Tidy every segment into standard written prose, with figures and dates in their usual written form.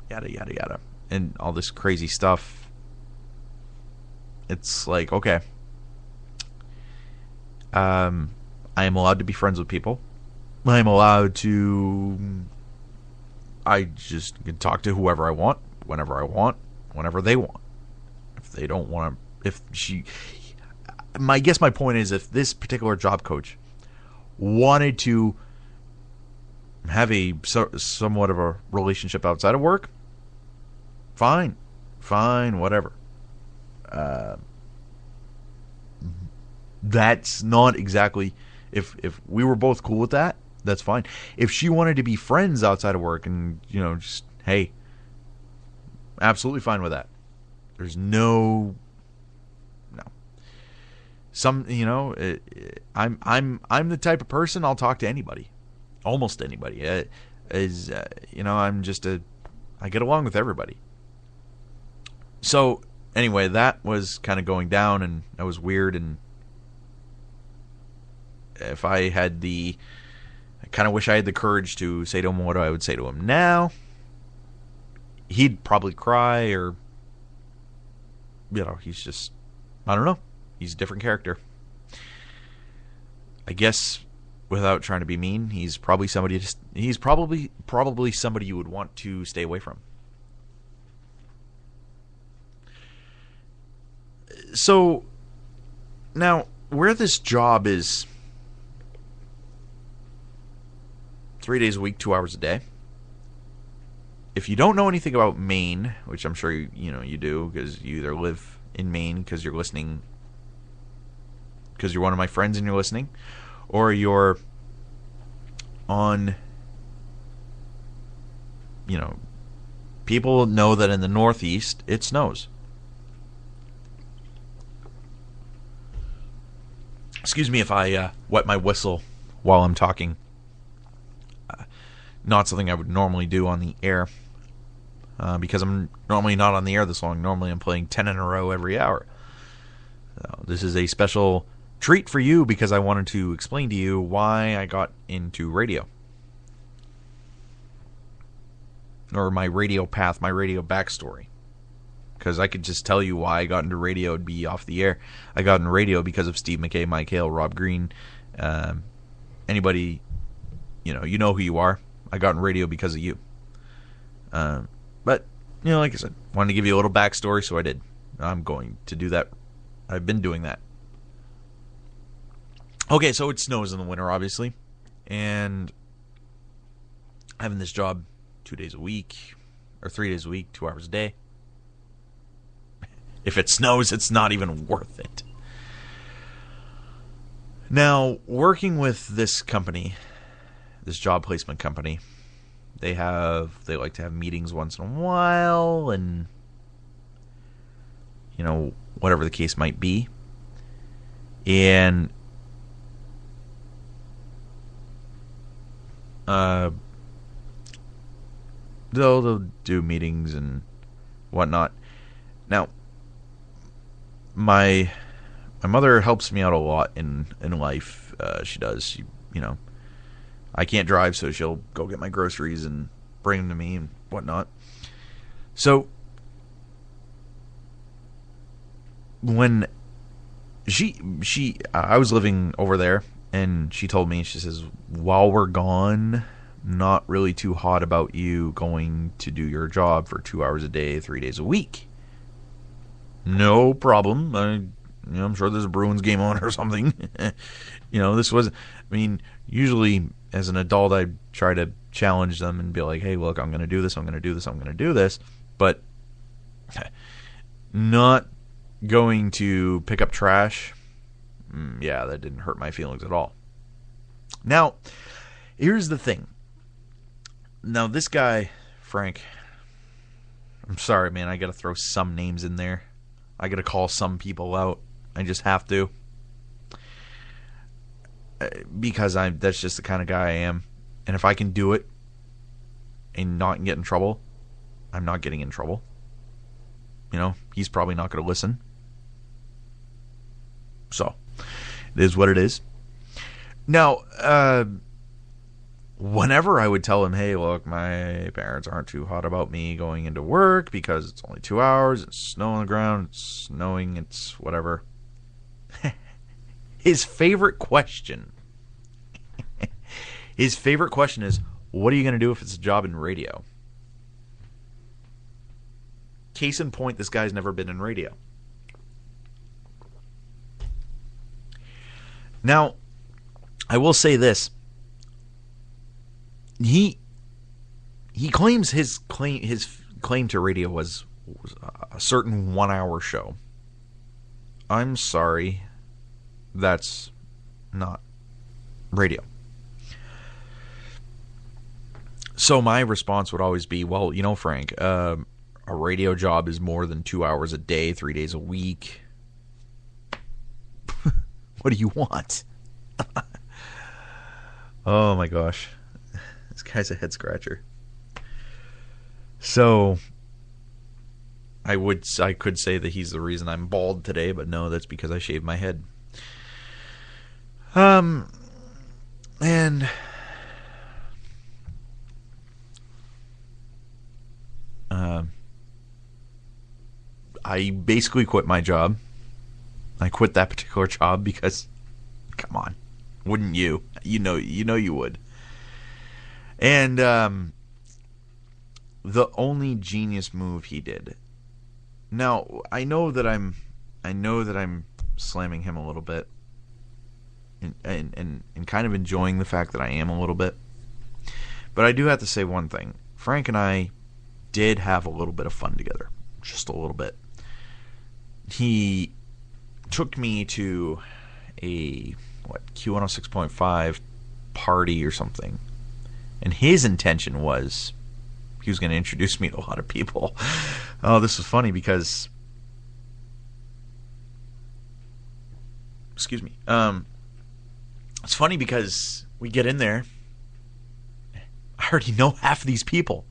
yada, yada, yada, and all this crazy stuff. It's like, okay, I am allowed to be friends with people. I am allowed to. I just can talk to whoever I want, whenever I want, whenever they want. If they don't want to, if she, my guess, my point is, if this particular job coach wanted to have a somewhat of a relationship outside of work, fine, whatever. That's not exactly, if we were both cool with that, that's fine. If she wanted to be friends outside of work and, just, hey, absolutely fine with that. There's no. Some, I'm the type of person, I'll talk to anybody, almost anybody. I get along with everybody. So anyway, that was kind of going down, and that was weird. And if I kind of wish I had the courage to say to him what I would say to him now. He'd probably cry, or he's just, I don't know. He's a different character. I guess, without trying to be mean, he's probably somebody somebody you would want to stay away from. So now, where this job is 3 days a week, 2 hours a day. If you don't know anything about Maine, which I'm sure you do, because you either live in Maine because you're listening, because you're one of my friends and you're listening, or you're on, people know that in the Northeast it snows. Excuse me if I wet my whistle while I'm talking. Not something I would normally do on the air, because I'm normally not on the air this long. Normally I'm playing 10 in a row every hour. This is a special treat for you because I wanted to explain to you why I got into radio. Or my radio path, my radio backstory. Because I could just tell you why I got into radio, it'd be off the air. I got into radio because of Steve McKay, Mike Hale, Rob Green. Anybody, you know who you are. I got in radio because of you. But, like I said, wanted to give you a little backstory, so I did. I'm going to do that. I've been doing that. Okay, so it snows in the winter, obviously. And having this job 2 days a week, or 3 days a week, 2 hours a day. If it snows, it's not even worth it. Now, working with this company, this job placement company, they like to have meetings once in a while, and whatever the case might be. And they'll do meetings and whatnot. Now, my mother helps me out a lot in life. She does. I can't drive, so she'll go get my groceries and bring them to me and whatnot. So when I was living over there, and she told me, she says, while we're gone, not really too hot about you going to do your job for 2 hours a day, 3 days a week. No problem. I'm sure there's a Bruins game on or something. This was, usually as an adult, I try to challenge them and be like, hey, look, I'm going to do this, I'm going to do this, I'm going to do this. But not going to pick up trash, yeah, that didn't hurt my feelings at all. Now, here's the thing. Now, this guy, Frank, I'm sorry, man, I got to throw some names in there. I got to call some people out. I just have to. Because that's just the kind of guy I am. And if I can do it and not get in trouble, I'm not getting in trouble. He's probably not going to listen. So, it is what it is. Now, whenever I would tell him, hey, look, my parents aren't too hot about me going into work because it's only 2 hours, it's snow on the ground, it's snowing, it's whatever. His favorite question is, what are you going to do if it's a job in radio? Case in point, this guy's never been in radio. Now, I will say this. He claims his claim to radio was a certain 1 hour show. I'm sorry, that's not radio. So my response would always be, well, Frank, a radio job is more than 2 hours a day, 3 days a week. What do you want? Oh my gosh. This guy's a head scratcher. So I could say that he's the reason I'm bald today, but no, that's because I shaved my head. And I basically quit my job. I quit that particular job because, come on, wouldn't you? You know you would. And the only genius move he did. Now, I know that I'm slamming him a little bit, and kind of enjoying the fact that I am a little bit. But I do have to say one thing. Frank and I did have a little bit of fun together, just a little bit. He took me to a Q106.5 party or something, and his intention was he was going to introduce me to a lot of people. Oh, this was funny because, excuse me, it's funny because we get in there, I already know half of these people.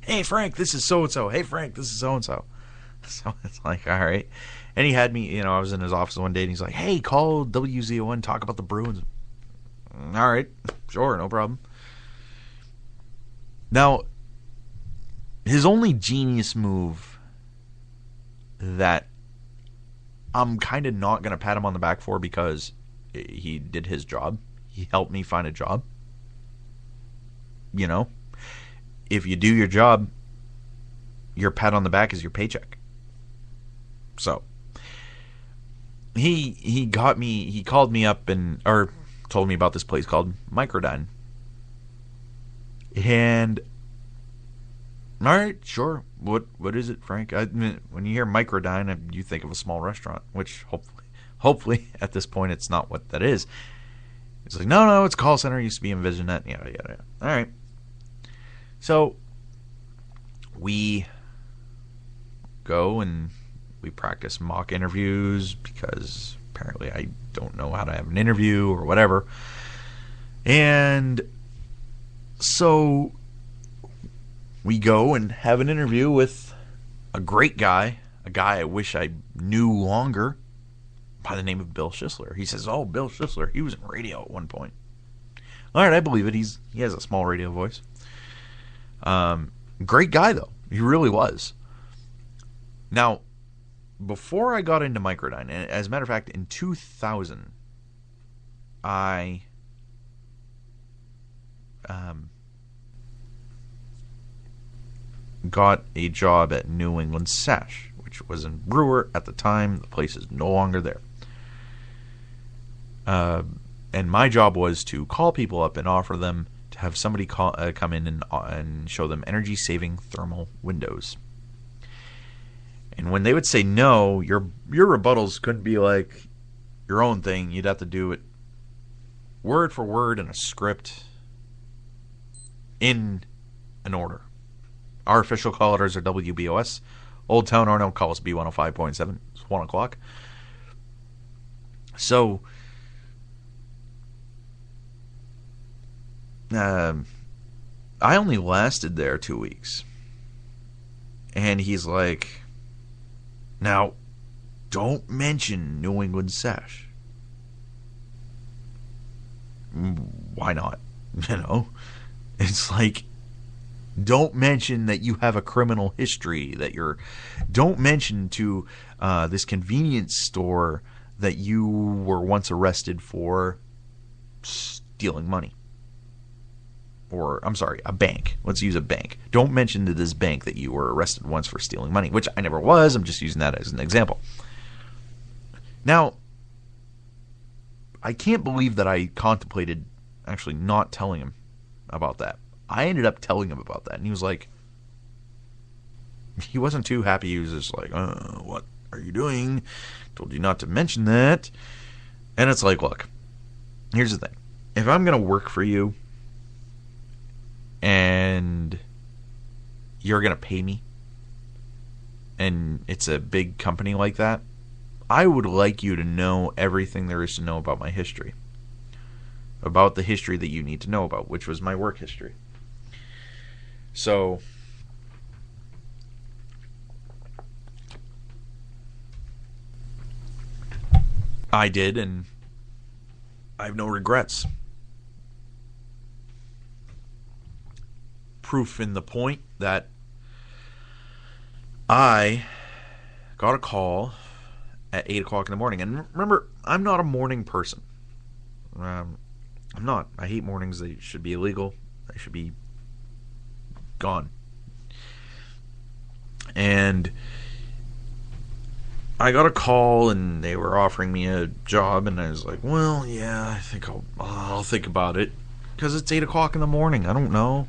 Hey Frank, this is so and so. Hey Frank, this is so and so. So it's like, all right. And he had me, I was in his office one day and he's like, hey, call WZON, talk about the Bruins. All right, sure, no problem. Now, his only genius move that I'm kind of not going to pat him on the back for because he did his job. He helped me find a job. If you do your job, your pat on the back is your paycheck. So he called me up or told me about this place called Microdyne. And all right, sure. What is it, Frank? When you hear Microdyne, you think of a small restaurant, which hopefully at this point it's not what that is. It's like, no, it's a call center. It used to be in VisionNet. Yeah. All right. So we go and we practice mock interviews because apparently I don't know how to have an interview or whatever. And so we go and have an interview with a great guy, a guy I wish I knew longer, by the name of Bill Schisler. He says, oh, Bill Schisler, he was in radio at one point. All right, I believe it. He has a small radio voice. Great guy, though. He really was. Now, before I got into Microdyne, and as a matter of fact, in 2000, I got a job at New England Sash, which was in Brewer at the time. The place is no longer there. And my job was to call people up and offer them to have somebody come in and show them energy-saving thermal windows. And when they would say no, your rebuttals couldn't be like your own thing. You'd have to do it word for word in a script in an order. Our official call letters are WBOS. Old Town Arnold calls B105.7. It's 1 o'clock. So I only lasted there 2 weeks. And he's like, now, don't mention New England Sash. Why not? It's like, don't mention that you have a criminal history, don't mention to this convenience store that you were once arrested for stealing money. Or, I'm sorry, a bank. Let's use a bank. Don't mention to this bank that you were arrested once for stealing money, which I never was. I'm just using that as an example. Now, I can't believe that I contemplated actually not telling him about that. I ended up telling him about that, and he was like, he wasn't too happy. He was just like, what are you doing? Told you not to mention that. And it's like, look, here's the thing. If I'm going to work for you, and you're going to pay me, and it's a big company like that, I would like you to know everything there is to know about my history. About the history that you need to know about, which was my work history. So, I did, and I have no regrets. Proof in the point that I got a call at 8 o'clock in the morning. And remember, I'm not a morning person. I'm not. I hate mornings. They should be illegal. They should be gone. And I got a call, and they were offering me a job, and I was like, well, yeah, I think I'll think about it, because it's 8 o'clock in the morning. I don't know.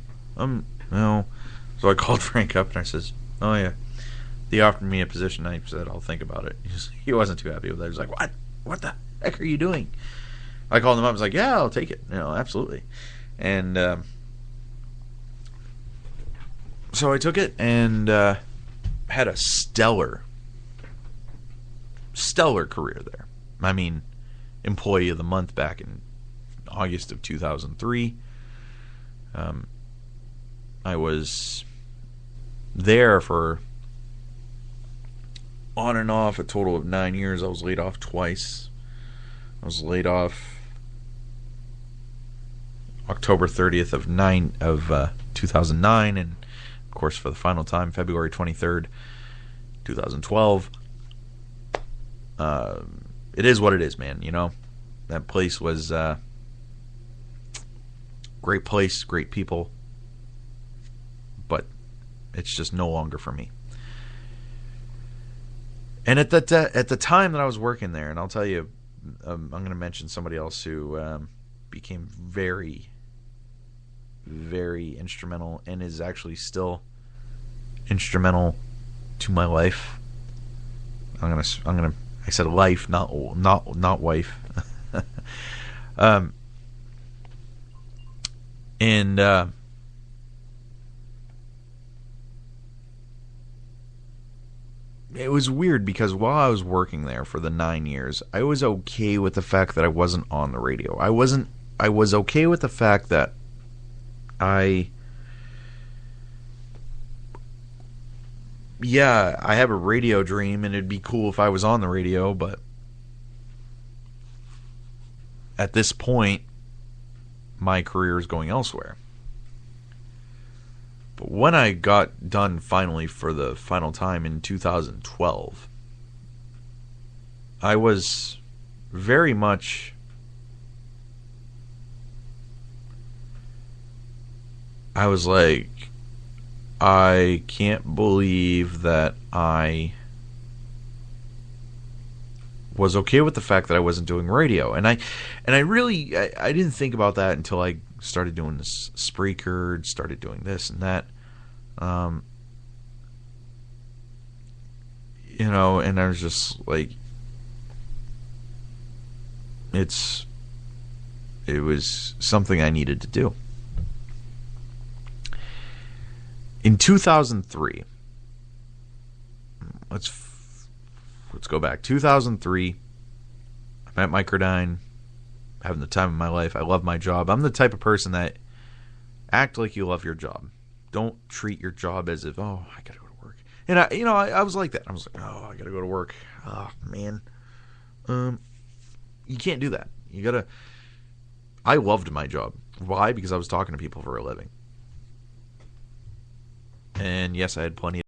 No. So I called Frank up, and I says, oh, yeah. They offered me a position. I said, I'll think about it. He wasn't too happy with it. He was like, what? What the heck are you doing? I called him up. I was like, yeah, I'll take it. Absolutely. And so I took it, and had a stellar career there. I mean, Employee of the Month back in August of 2003. I was there for on and off a total of 9 years. I was laid off twice. I was laid off October 30th of 2009, and of course for the final time February 23rd, 2012. It is what it is, man. That place was great place, great people, but it's just no longer for me. And at the time that I was working there, and I'll tell you, I'm going to mention somebody else who became very, very instrumental, and is actually still instrumental to my life. I said life, not wife. And it was weird because while I was working there for the 9 years, I was okay with the fact that I wasn't on the radio. I was okay with the fact that I have a radio dream, and it'd be cool if I was on the radio, but at this point, my career is going elsewhere. But when I got done finally for the final time in 2012, I was very much like, I can't believe that I was okay with the fact that I wasn't doing radio. And I really didn't think about that until I started doing this Spreaker, started doing this and that. And I was just like, it was something I needed to do. In 2003, let's go back. 2003, I'm at Microdyne, having the time of my life. I love my job. I'm the type of person that act like you love your job. Don't treat your job as if, oh, I gotta go to work. And I was like that. I was like, oh, I gotta go to work. Oh man, you can't do that. I loved my job. Why? Because I was talking to people for a living. And yes, I had plenty